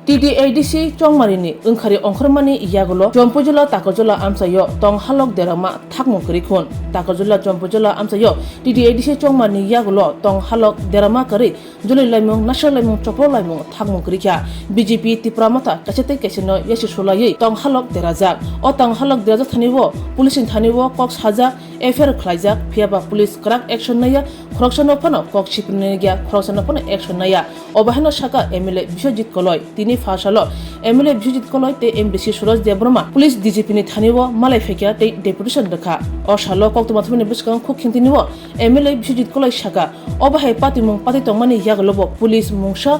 TDADC chongmarini ungkhari ongkhormani iyagulo Jompujula Takajula amsayo tong halok derama thakmung krikun Takajula Jompujula amsayo TDADC chongmani iyagulo tong halok derama kari julai laimung national laimung chopro laimung thakmung krikya BJP tipramata kachete kesino yeshisulai tong halok derajak o tong halok derajak thaniwo pulisin thaniwo kok saja affair khlaijak phiaba police krak action naya khoroksono phano kok sipne gya khoroksono phano action naya obahano shaka MLA Biswajit Koloi tini ফাশালো MLA Biswajit Koloi তে MBC Suraj Debbarma police DGP নি থানিও মালাই ফেকিয়া তে deputation দেখা অশালো কক্তমাথমিনি বিসকাং খুব খিন্তিনিও MLA Biswajit Kalai শাখা অবাহে পাতিমুং পাতি তংমানি ইয়াগলব police মুংসা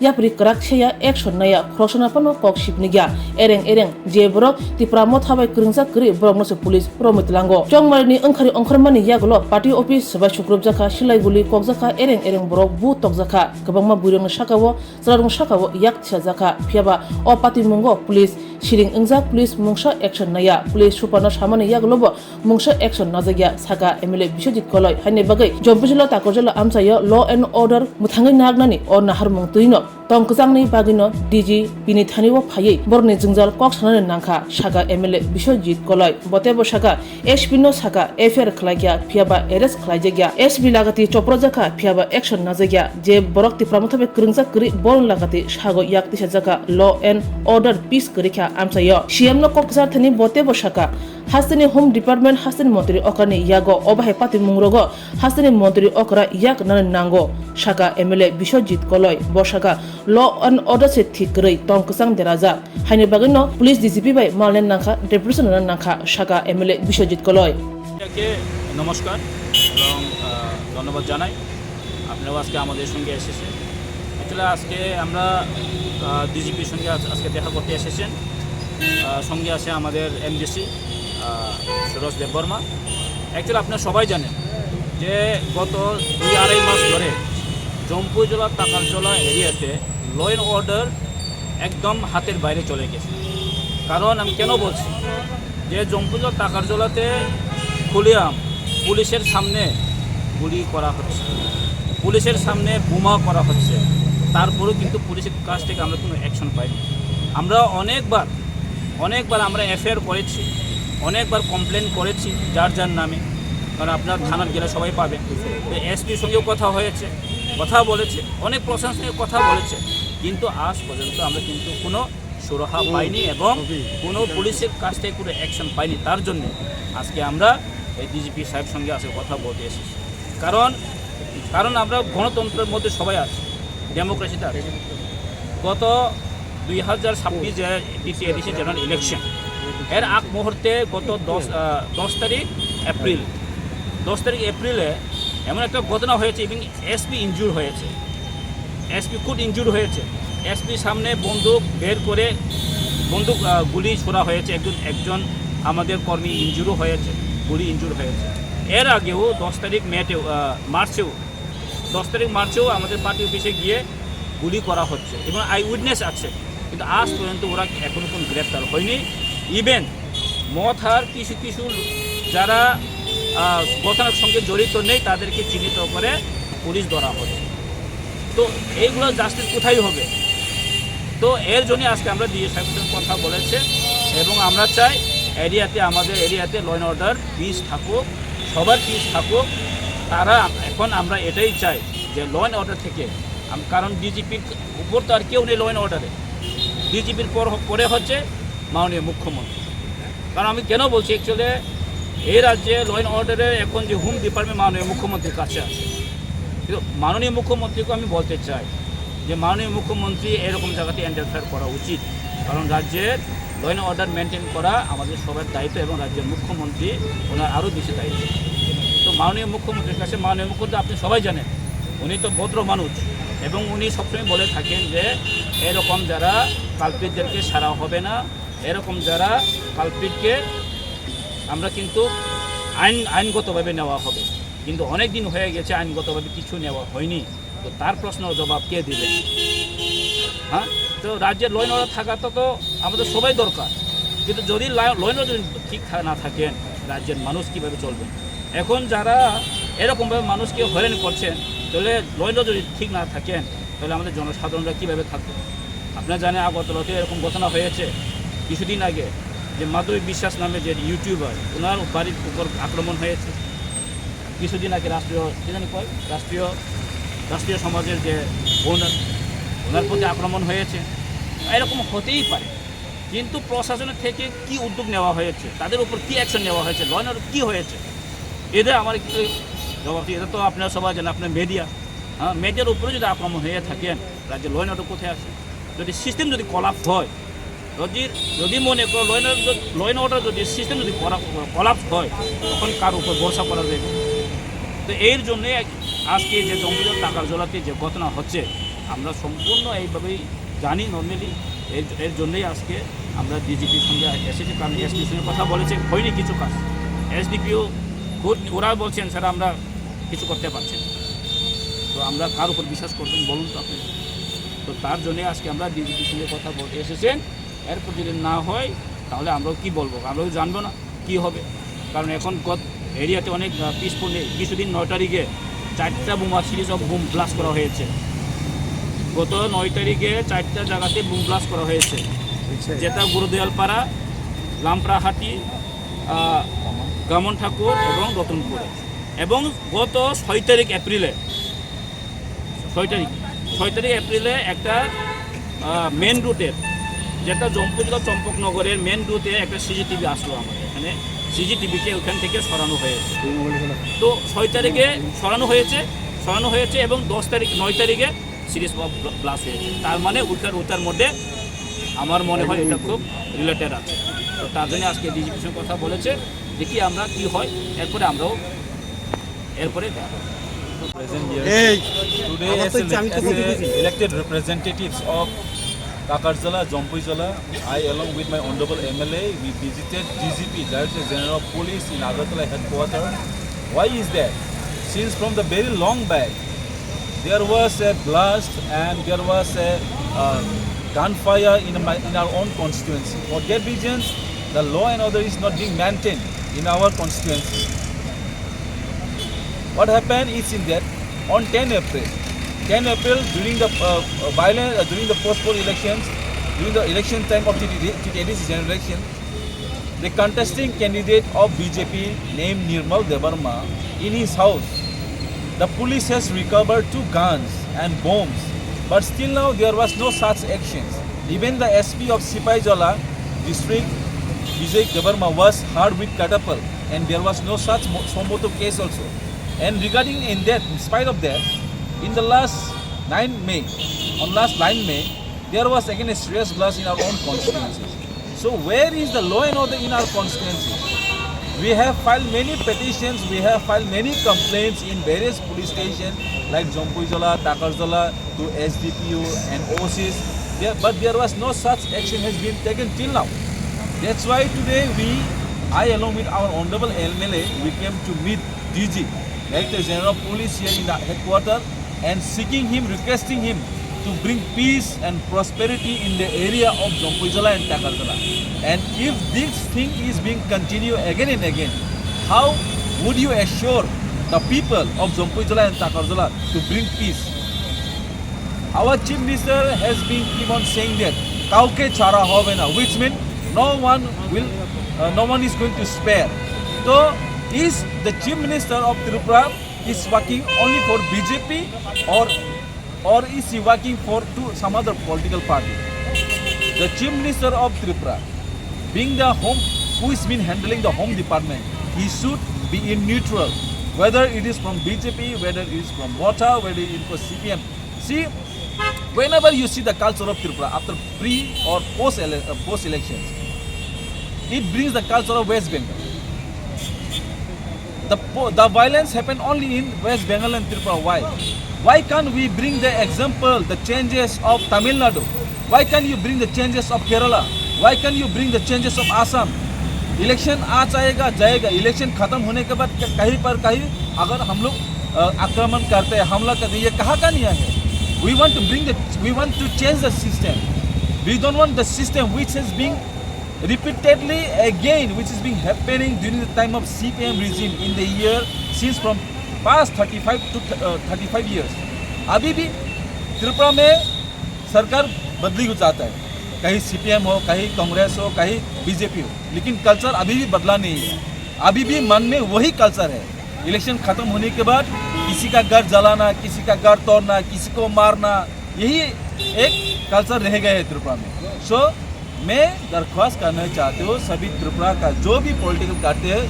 yapri karak seya action naya khosona pano kok shipni gya ereng je borok tipramot habai kringsa kri borok no se police promitlango chongmani angkhari ongkhormani yagulo party office sabai sukrub jaka silai guli kok jaka ereng borok bu tok jaka kabangma buirong sakawo sarong sakawo yak thya jaka phiaba o party mungo police shiring ingja police mungsa action naya police supano samani yagulo mungsa action najagya saka MLA Biswajit Koloi haine bagai Jompujula Takajula amsayo law and order muthangai nagnani o nahar mung tuino tongkjangni bagino DG bini thaniwo phayei borni jingjal kok sanani nangkha saka MLA Biswajit Koloi botebo saka SP no saka affair khlaigya phiaba arrest khlaijagya SP lagati choprojaka phiaba action najagya je borok tipramothabe kringja kri bol lagati sago yakti sajaka law and order peace krikha amsayo CM no kokjar thani botebo saka Hastani Home Department Hastani Montri Okani Yago Obahe Pati Mungrogo Hastani Montri Okra Yak Nan Nango Shaka MLA Biswajit Koloi Boshaka Law and Order se Thikri Tongkasang Deraja Haine Bagino Police DCP by Malen Nanka Deputation Nanka Shaka MLA Biswajit Koloi নমস্কার এবং ধন্যবাদ জানাই আপনারা আজকে আমাদের সঙ্গে এসেছেন আসলে আজকে আমরা ডিজিপির সঙ্গে আজকে দেখা করতে এসেছেন সঙ্গে আছে আমাদের এমডিসি সুরজ দেববর্মা অ্যাকচুয়ালি আপনারা সবাই জানেন যে গত 2-2.5 মাস ধরে জম্পুজলা তাকালজলা এরিয়াতে ল অ্যান্ড অর্ডার একদম হাতের বাইরে চলে গেছে কারণ আমি কেন বলছি যে জম্পুজলা তাকালজলাতে খুলিয়াম পুলিশের সামনে গুলি করা হচ্ছে পুলিশের সামনে বোমা করা হচ্ছে তারপরেও কিন্তু পুলিশের কাছ থেকে আমরা কোনো অ্যাকশন পাইনি আমরা অনেকবার আমরা এফআইআর করেছি অনেকবার কমপ্লেন করেছি যার নামে কারণ আপনার থানার গেলে সবাই পাবে এসপির সঙ্গেও কথা বলেছে অনেক প্রশাসনের সঙ্গে কথা বলেছে কিন্তু আজ পর্যন্ত আমরা কিন্তু কোনো সুরাহা পাইনি এবং কোনো পুলিশের কাছ থেকে কোনো অ্যাকশন পাইনি তার জন্য আজকে আমরা এই ডিজিপি সাহেব সঙ্গে আজকে কথা বলতে এসেছি কারণ আমরা গণতন্ত্রের মধ্যে সবাই আছি ডেমোক্রেসিতে আছি গত 2026 যে TDADC জেনারেল ইলেকশন এর আগ মুহূর্তে গত 10 তারিখ এপ্রিলে এমন একটা ঘটনা হয়েছে এবং এসপি ইনজুর হয়েছে এসপি সামনে বন্দুক বের করে গুলি ছোড়া হয়েছে একজন আমাদের কর্মী গুলি ইনজুর হয়েছে এর আগেও 10 তারিখ মার্চেও আমাদের পার্টি অফিসে গিয়ে গুলি করা হচ্ছে এবং আই উইটনেস আছে কিন্তু আজ পর্যন্ত ওরা এখনো কোনো গ্রেফতার হয়নি ইভেন মথার কিছু যারা ঘটনার সঙ্গে জড়িত নেই তাদেরকে চিহ্নিত করে পুলিশ ধরা হচ্ছে তো এইগুলো জাস্টিস কোথায় হবে তো এর জন্য আজকে আমরা ডিএ সাহেবের কথা বলেছে এবং আমরা চাই আমাদের এরিয়াতে ল অ্যান্ড অর্ডার পিস থাকুক সবার পিস থাকুক তারা এখন আমরা এটাই চাই যে ল অ্যান্ড অর্ডার থেকে কারণ ডিজিপির উপর তো আর কেউ নেই ল অ্যান্ড অর্ডারে ডিজিপির পরে হচ্ছে মাননীয় মুখ্যমন্ত্রী কারণ আমি কেন বলছি অ্যাকচুয়ালি এই রাজ্যে ল অ্যান্ড অর্ডারে এখন যে হোম ডিপার্টমেন্ট মাননীয় মুখ্যমন্ত্রীর কাছে আছে কিন্তু মাননীয় মুখ্যমন্ত্রীকে আমি বলতে চাই যে মাননীয় মুখ্যমন্ত্রী এরকম জায়গাতে ইন্টারফেয়ার করা উচিত কারণ রাজ্যের ল অ্যান্ড অর্ডার মেনটেন করা আমাদের সবার দায়িত্ব এবং রাজ্যের মুখ্যমন্ত্রী ওনার আরও বেশি দায়িত্ব তো মাননীয় মুখ্যমন্ত্রীর কাছে মাননীয় মুখ্যমন্ত্রী আপনি সবাই জানেন উনি তো ভদ্র মানুষ এবং উনি সবসময় বলে থাকেন যে এরকম যারা কালপিটদেরকে ছাড়া হবে না এরকম যারা কালপিটকে আমরা কিন্তু আইনগতভাবে নেওয়া হবে কিন্তু অনেক দিন হয়ে গেছে আইনগতভাবে কিছু নেওয়া হয়নি তো তার প্রশ্নের জবাব কে দিবেন হ্যাঁ তো রাজ্যের ল অ্যান্ড অর্ডার থাকা তো আমাদের সবাই দরকার কিন্তু যদি ল অ্যান্ড অর্ডার যদি ঠিক না থাকেন রাজ্যের মানুষ কীভাবে চলবে এখন যারা এরকমভাবে মানুষকে হয়রানি করছেন তাহলে ল অ্যান্ড অর্ডার যদি ঠিক না থাকেন তাহলে আমাদের জনসাধারণরা কীভাবে থাকবে আপনারা জানেন আগরতলাতে এরকম ঘটনা হয়েছে কিছুদিন আগে, যে মাধবী বিশ্বাস নামে যে ইউটিউবার, ওনার বাড়ির উপর আক্রমণ হয়েছে কিছুদিন আগে। রাষ্ট্রীয় সমাজের যে ওনার প্রতি আক্রমণ হয়েছে। এরকম হতেই পারে, কিন্তু প্রশাসনের থেকে কি উদ্যোগ নেওয়া হয়েছে, তাদের উপর কি অ্যাকশন নেওয়া হয়েছে, ল অ্যান্ড অর্ডার কী হয়েছে, এদের আমার একটু জবাব দিই। এটা তো আপনারা সবাই জানেন, আপনার মিডিয়া, মিডিয়ার উপরে যদি আক্রমণ হয়ে থাকেন, রাজ্যে ল অ্যান্ড অর্ডার কোথায় আছে? যদি সিস্টেম যদি কলাপস হয়, যদি মনে করো ল অ্যান্ড অর্ডার যদি সিস্টেম যদি কলাপস হয়, তখন কার উপর ভরসা করা যাবে? তো এর জন্যে আজকে যে জম্পুজলা টাকারজলাতে যে ঘটনা হচ্ছে, আমরা সম্পূর্ণ এইভাবেই জানি নর্মালি। এর জন্যই আজকে আমরা ডিজিপির সঙ্গে এসেছি, কারণ এসডিপির সঙ্গে কথা বলেছে, হয়নি কিছু কাজ। এসডিপিও ওরা বলছেন স্যার আমরা কিছু করতে পারছি না। তো আমরা কার উপর বিশ্বাস করবেন বলুন তো আপনি? তো তার জন্যে আজকে আমরা ডিজিপির সঙ্গে কথা বলতে এসেছেন। এরপর যদি না হয় তাহলে আমরাও কী বলবো, আমরাও জানবো না কী হবে। কারণ এখন এরিয়াতে অনেক পিসফুল নেই। কিছুদিন 9 তারিখে 4টা বোমা সিরিজ অফ বুম ব্লাস্ট করা হয়েছে। গত 9 তারিখে 4টা জায়গাতে বুম ব্লাস্ট করা হয়েছে, যেটা গুরুদয়ালপাড়া, লামপ্রাহাটি, গামন ঠাকুর এবং রতনপুরে। এবং গত 6 তারিখ এপ্রিলে একটা মেন রুটের, যেটা জম্পুজলা চম্পকনগরের মেন রুটে একটা সিসিটিভি আসলো আমাদের এখানে। সিসিটিভিকে ওখান থেকে সরানো হয়েছে। তো 6 তারিখে সরানো হয়েছে এবং 9 তারিখে সিরিজ অফ ব্লাস্ট হয়েছে। তার মানে ওটার মধ্যে আমার মনে হয় এটা খুব রিলেটেড আছে। তো তার জন্য আজকে ডিজিপির সঙ্গে কথা বলেছে, দেখি আমরা কি হয়, এরপরে আমরাও Present here. Today, as elected representatives of Kakarjala, Jompuijala, I along with my honorable MLA, we visited DGP, Director General of Police in Agartala headquarters. Why is that? Since from the very long back, there was a blast and there was a gunfire in our own constituency. For that reasons, the law and order is not being maintained in our constituency. What happened is in that on 10 April during the violence, during the postponed elections, during the election time of TTDC general election, the contesting candidate of BJP named Nirmal Devarma, in his house, the police has recovered 2 guns and bombs, but still now there was no such actions. Even the SP of Sipaijala district, Vijay Devarma, was hard with catapult, and there was no such Somoto case also. And regarding in spite of that, in the last 9 May, there was again a serious blast in our own constituency. So where is the law and order in our constituency? We have filed many petitions, we have filed many complaints in various police stations like Jompuijala, Takarjala, to SDPU and OCs, but there was no such action has been taken till now. That's why today I along with our honorable MLA, we came to meet DG, Director General of Police here in the headquarters, and requesting him to bring peace and prosperity in the area of Jompuijala and Takarjala. And if this thing is being continued again and again, how would you assure the people of Jompuijala and Takarjala to bring peace? Our Chief Minister has been keep on saying that kauke chara hobe na, which means no one is going to spare. So is the Chief Minister of Tripura is working only for BJP or is he working for some other political party? The Chief Minister of Tripura, being the who is been handling the home department, he should be in neutral, whether it is from BJP, whether it is from Mota, whether it is from CPM. See, whenever you see the culture of Tripura after pre or post elections, it brings the culture of West Bengal. The violence happened only in West Bengal and Tripura. Why? Why can't we bring the example, the changes of Tamil Nadu? Why can't you bring the changes of Kerala? Why can't you bring the changes of Assam? Election आ जाएगा जाएगा, election खत्म होने के बाद कहीं पर कहीं अगर हम लोग आक्रमण करते हैं, हमला करते हैं, ये कहाँ का नियम है? We want to change the system. We don't want the system which has been repeatedly again, which is being happening during the time of CPM regime in the year since from past 35 years. अभी भी त्रिपुरा में सरकार बदली हो जाता है, कहीं CPM हो, कहीं कांग्रेस हो, कहीं BJP हो, लेकिन कल्चर अभी भी बदला नहीं है। अभी भी मन में वही कल्चर है। इलेक्शन खत्म होने के बाद किसी का घर जलाना, किसी का घर तोड़ना, किसी को मारना, यही एक कल्चर रह गया है त्रिपुरा में। सो मैं दरख्वास्त करना चाहती हूँ सभी त्रिपुरा का जो भी पॉलिटिकल करते हैं,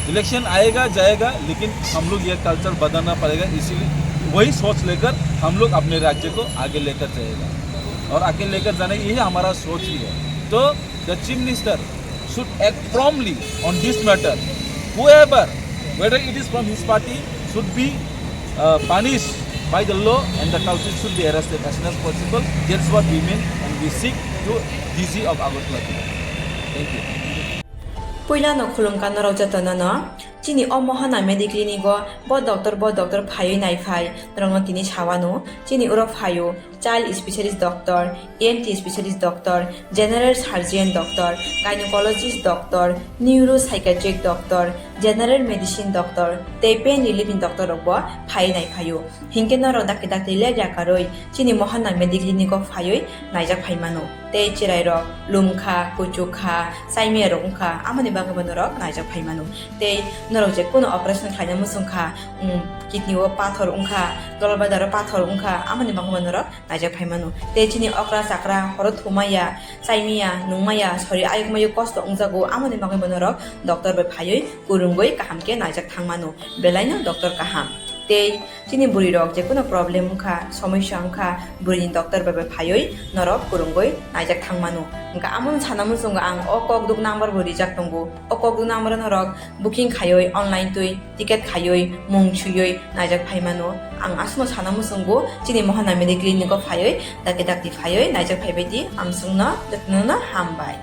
इलेक्शन आएगा जाएगा, लेकिन हम लोग ये कल्चर बदलना पड़ेगा। इसीलिए वही सोच लेकर हम लोग अपने राज्य को आगे लेकर जाएगा, और आगे लेकर जाने यही हमारा सोच भी है। तो the chief minister should act promptly on this matter. whoever, whether it is from his party, should be punished by the law, and the culprit should be arrested as soon as possible. That's what we mean, and we seek to DC of Agartala. Thank you. Puila no khulungkan no rauja no chini o mohana mediclinigo bo doctor phayo nai phai rong tini chawano chini uro phayo child specialist doctor, ENT specialist doctor, general surgeon doctor, gynecologist doctor, neuropsychiatric doctor, general medicine doctor, te pain relieving doctor robo phai nai phayo hingke no ro dak le jakaroi chini mohana mediclinigo phayo naijak phaimano te chirai ro lumkha kuchukha saime rongkha amani bagabano ro naijak phaimano te norok je kono operation khaina musungkha kidney o pathor ungkha dolbadar pathor ungkha amani bagabano ro naijak phaimano te chini okra sakra horo thumaya saimia nungmaya sori ayukmayu kosto ungjago amani bagabano ro doctor be phayoi kurungoi kahamke naijak thangmano belaino doctor kaham te chini buri rok je kono problem ungkha samasya ungkha buri doctor be phayoi norok kurungoi naijak thangmano ungka amon sanamun sunga ang okok duk number buri jak tongo okok duk number norok booking khayoi online tui ticket khayoi mung chuyoi naijak phaimano ang asmo sanamun sungo chini mohana medical clinic phayoi dakti phayoi naijak phaibai di amsungna datnuna hambai